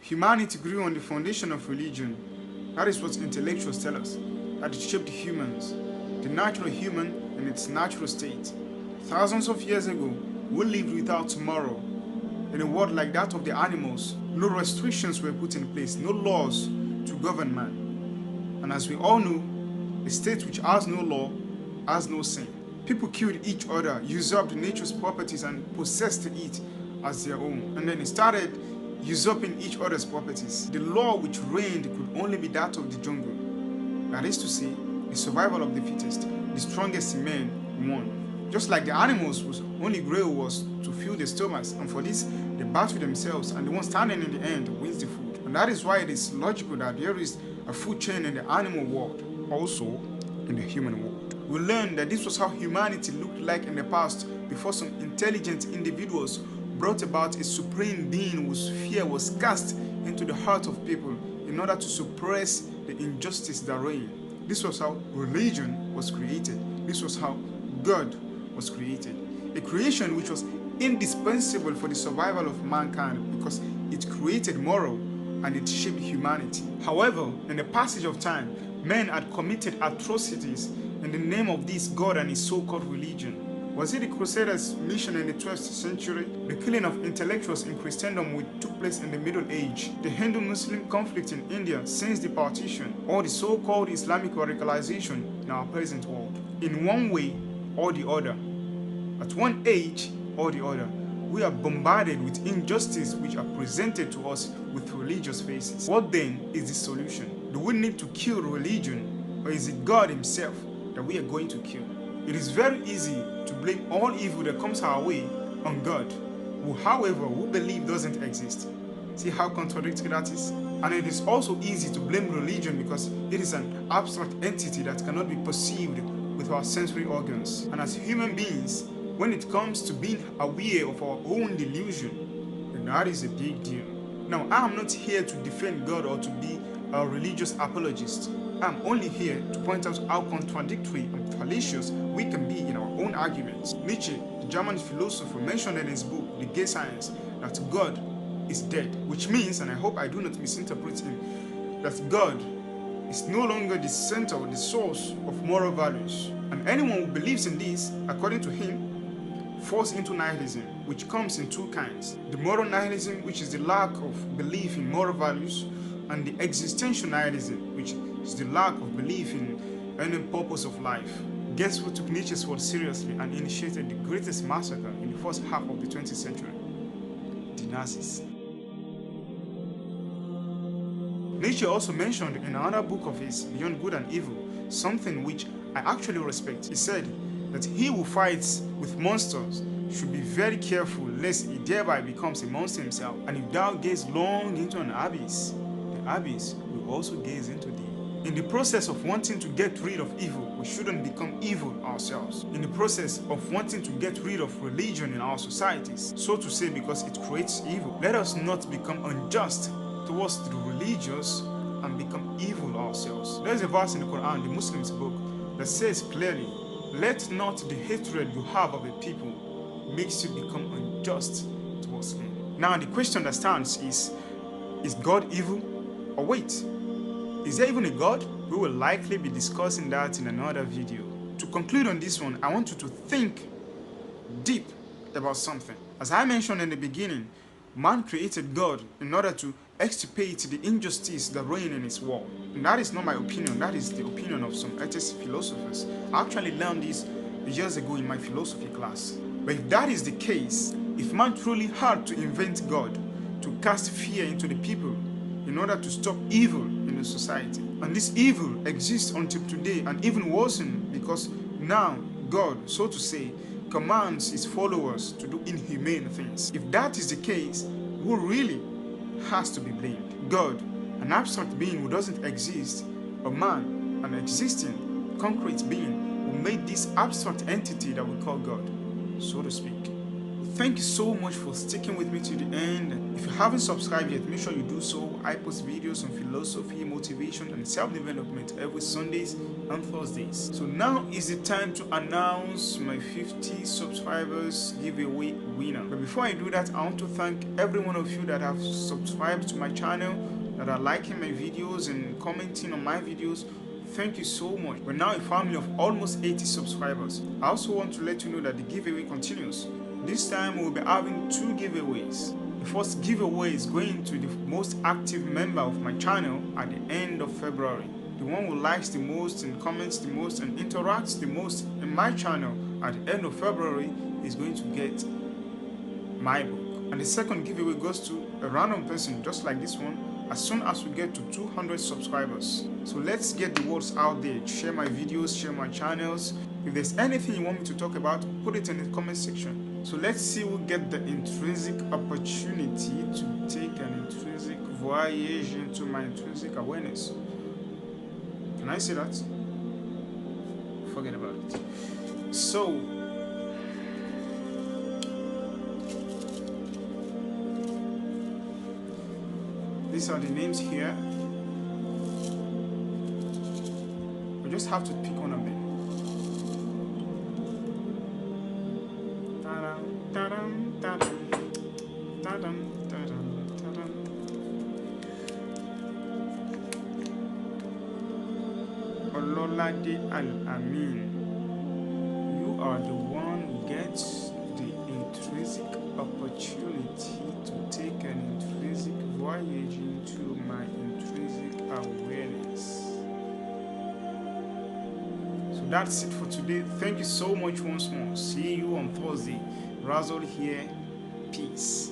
Humanity grew on the foundation of religion. That is what intellectuals tell us, that it shaped humans, the natural human in its natural state. Thousands of years ago, we lived without tomorrow. In a world like that of the animals, no restrictions were put in place, no laws to govern man. And as we all know, a state which has no law has no sin. People killed each other, usurped nature's properties and possessed it as their own. And then it started usurping each other's properties. The law which reigned could only be that of the jungle. That is to say, the survival of the fittest, the strongest men won. Just like the animals whose only goal was to fill their stomachs, and for this they battle themselves, and the one standing in the end wins the food. And that is why it is logical that there is a food chain in the animal world, also in the human world. We learned that this was how humanity looked like in the past before some intelligent individuals brought about a supreme being whose fear was cast into the heart of people in order to suppress the injustice that reigned. This was how religion was created. This was how God was created. A creation which was indispensable for the survival of mankind because it created moral and it shaped humanity. However, in the passage of time, men had committed atrocities in the name of this God and his so-called religion. Was it the Crusaders' mission in the 12th century? The killing of intellectuals in Christendom which took place in the Middle Age? The Hindu-Muslim conflict in India since the partition? Or the so-called Islamic radicalization in our present world? In one way or the other, at one age or the other, we are bombarded with injustice which are presented to us with religious faces. What then is the solution? Do we need to kill religion, or is it God himself that we are going to kill? It is very easy to blame all evil that comes our way on God, who, however, we believe doesn't exist. See how contradictory that is? And it is also easy to blame religion because it is an abstract entity that cannot be perceived with our sensory organs. And as human beings, when it comes to being aware of our own delusion, then that is a big deal. Now, I am not here to defend God or to be a religious apologist. I am only here to point out how contradictory and fallacious we can be in our own arguments. Nietzsche, the German philosopher, mentioned in his book, The Gay Science, that God is dead, which means, and I hope I do not misinterpret him, that God is no longer the center or the source of moral values. And anyone who believes in this, according to him, falls into nihilism, which comes in two kinds. The moral nihilism, which is the lack of belief in moral values, and the existential nihilism, which is the lack of belief in any purpose of life. Guess who took Nietzsche's words seriously and initiated the greatest massacre in the first half of the 20th century? The Nazis. Nietzsche also mentioned in another book of his, Beyond Good and Evil, something which I actually respect. He said that he who fights with monsters should be very careful lest he thereby becomes a monster himself. And if thou gaze long into an abyss, the abyss will also gaze into thee. In the process of wanting to get rid of evil, we shouldn't become evil ourselves. In the process of wanting to get rid of religion in our societies, so to say, because it creates evil, let us not become unjust towards the religious and become evil ourselves. There is a verse in the Quran, the Muslims book, that says clearly, let not the hatred you have of a people makes you become unjust towards them. Now the question that stands is God evil? Or wait, is there even a God? We will likely be discussing that in another video. To conclude on this one, I want you to think deep about something. As I mentioned in the beginning, man created God in order to extirpate the injustice that reign in his world. And that is not my opinion, that is the opinion of some atheist philosophers. I actually learned this years ago in my philosophy class. But if that is the case, if man truly had to invent God to cast fear into the people in order to stop evil in the society, and this evil exists until today and even worsen because now God, so to say, commands his followers to do inhumane things. If that is the case, who really has to be blamed? God, an abstract being who doesn't exist, or man, an existing, concrete being who made this abstract entity that we call God, so to speak. thank you so much for sticking with me to the end. If you haven't subscribed yet, make sure you do so. I post videos on philosophy, motivation, and self-development every Sundays and Thursdays. So now is the time to announce my 50 subscribers giveaway winner. But before I do that, I want to thank every one of you that have subscribed to my channel, that are liking my videos and commenting on my videos. Thank you so much. We're now a family of almost 80 subscribers. I also want to let you know that the giveaway continues. This time we'll be having 2 giveaways. The first giveaway is going to the most active member of my channel at the end of February. The one who likes the most and comments the most and interacts the most in my channel at the end of February is going to get my book. And the second giveaway goes to a random person just like this one as soon as we get to 200 subscribers. So let's get the words out there. Share my videos, share my channels. If there's anything you want me to talk about, put it in the comment section. So let's see who get the intrinsic opportunity to take an intrinsic voyage into my intrinsic awareness. Can I say that? Forget about it. So these are the names here. We just have to pick one of them. Ololade Al-Amin, you are the one who gets the intrinsic opportunity to take an intrinsic voyage into my intrinsic awareness. So that's it for today. Thank you so much once more. See you on Thursday. Razzle here. Peace.